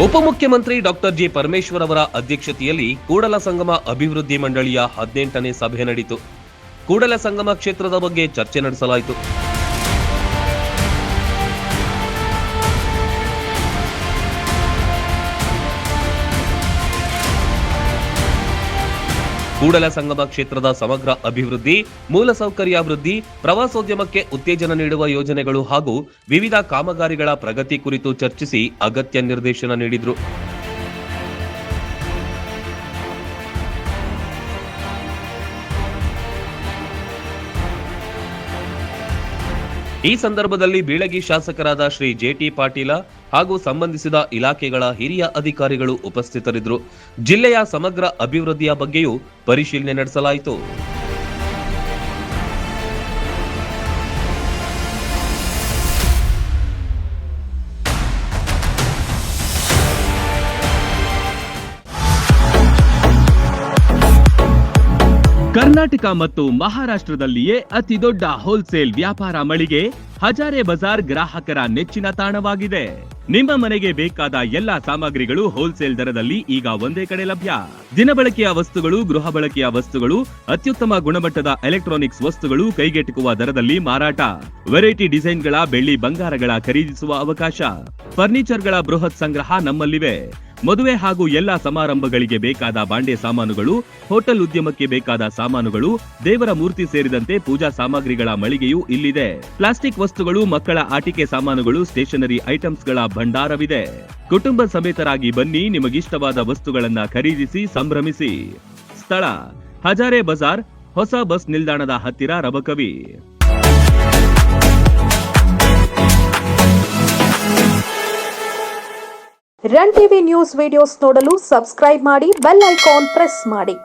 ಉಪಮುಖ್ಯಮಂತ್ರಿ doctor G Parameshwar ಅವರ ಅಧ್ಯಕ್ಷತೆಯಲ್ಲಿ ಕೂಡಲ ಸಂಗಮ ಅಭಿವೃದ್ಧಿ ಮಂಡಳಿಯ 18ನೇ ಸಭೆ ನಡೆಯಿತು. ಕೂಡಲ ಸಂಗಮ ಕ್ಷೇತ್ರದ ಬಗ್ಗೆ ಚರ್ಚೆ ನಡೆಸಲಾಯಿತು. ಕೂಡಲ ಸಂಗಮ ಕ್ಷೇತ್ರದ ಸಮಗ್ರ ಅಭಿವೃದ್ಧಿ, ಮೂಲಸೌಕರ್ಯಾಭಿವೃದ್ಧಿ, ಪ್ರವಾಸೋದ್ಯಮಕ್ಕೆ ಉತ್ತೇಜನ ನೀಡುವ ಯೋಜನೆಗಳು ಹಾಗೂ ವಿವಿಧ ಕಾಮಗಾರಿಗಳ ಪ್ರಗತಿ ಕುರಿತು ಚರ್ಚಿಸಿ ಅಗತ್ಯ ನಿರ್ದೇಶನ ನೀಡಿದರು. ಈ ಸಂದರ್ಭದಲ್ಲಿ ಬೀಳಗಿ ಶಾಸಕರಾದ ಶ್ರೀ ಜೆ.ಟಿ. ಪಾಟೀಲ ಹಾಗೂ ಸಂಬಂಧಿಸಿದ ಇಲಾಖೆಗಳ ಹಿರಿಯ ಅಧಿಕಾರಿಗಳು ಉಪಸ್ಥಿತರಿದ್ದರು. ಜಿಲ್ಲೆಯ ಸಮಗ್ರ ಅಭಿವೃದ್ಧಿಯ ಬಗ್ಗೆಯೂ ಪರಿಶೀಲನೆ ನಡೆಸಲಾಯಿತು. ಕರ್ನಾಟಕ ಮತ್ತು ಮಹಾರಾಷ್ಟ್ರದಲ್ಲಿಯೇ ಅತಿ ದೊಡ್ಡ ಹೋಲ್ಸೇಲ್ ವ್ಯಾಪಾರ ಮಳಿಗೆ ಹಜಾರೆ ಬಜಾರ್ ಗ್ರಾಹಕರ ನೆಚ್ಚಿನ ತಾಣವಾಗಿದೆ. ನಿಮ್ಮ ಮನೆಗೆ ಬೇಕಾದ ಎಲ್ಲಾ ಸಾಮಗ್ರಿಗಳು ಹೋಲ್ಸೇಲ್ ದರದಲ್ಲಿ ಈಗ ಒಂದೇ ಕಡೆ ಲಭ್ಯ. ದಿನಬಳಕೆಯ ವಸ್ತುಗಳು, ಗೃಹ ಬಳಕೆಯ ವಸ್ತುಗಳು, ಅತ್ಯುತ್ತಮ ಗುಣಮಟ್ಟದ ಎಲೆಕ್ಟ್ರಾನಿಕ್ಸ್ ವಸ್ತುಗಳು ಕೈಗೆಟುಕುವ ದರದಲ್ಲಿ ಮಾರಾಟ. ವೆರೈಟಿ ಡಿಸೈನ್ಗಳ ಬೆಳ್ಳಿ ಬಂಗಾರಗಳ ಖರೀದಿಸುವ ಅವಕಾಶ. ಫರ್ನಿಚರ್ಗಳ ಬೃಹತ್ ಸಂಗ್ರಹ ನಮ್ಮಲ್ಲಿವೆ. ಮದುವೆ ಹಾಗೂ ಎಲ್ಲಾ ಸಮಾರಂಭಗಳಿಗೆ ಬೇಕಾದ ಬಾಂಡೆ ಸಾಮಾನುಗಳು, ಹೋಟೆಲ್ ಉದ್ಯಮಕ್ಕೆ ಬೇಕಾದ ಸಾಮಾನುಗಳು, ದೇವರ ಮೂರ್ತಿ ಸೇರಿದಂತೆ ಪೂಜಾ ಸಾಮಗ್ರಿಗಳ ಮಳಿಗೆಯೂ ಇಲ್ಲಿದೆ. ಪ್ಲಾಸ್ಟಿಕ್ ವಸ್ತುಗಳು, ಮಕ್ಕಳ ಆಟಿಕೆ ಸಾಮಾನುಗಳು, ಸ್ಟೇಷನರಿ ಐಟಮ್ಸ್ಗಳ ಭಂಡಾರವಿದೆ. ಕುಟುಂಬ ಸಮೇತರಾಗಿ ಬನ್ನಿ, ನಿಮಗಿಷ್ಟವಾದ ವಸ್ತುಗಳನ್ನ ಖರೀದಿಸಿ ಸಂಭ್ರಮಿಸಿ. ಸ್ಥಳ: ಹಜಾರೆ ಬಜಾರ್, ಹೊಸ ಬಸ್ ನಿಲ್ದಾಣದ ಹತ್ತಿರ, Rabakavi. Run TV news videos ನೋಡಲು ಸಬ್ಸ್ಕ್ರೈಬ್ ಮಾಡಿ, ಬೆಲ್ ಐಕಾನ್ ಪ್ರೆಸ್ ಮಾಡಿ.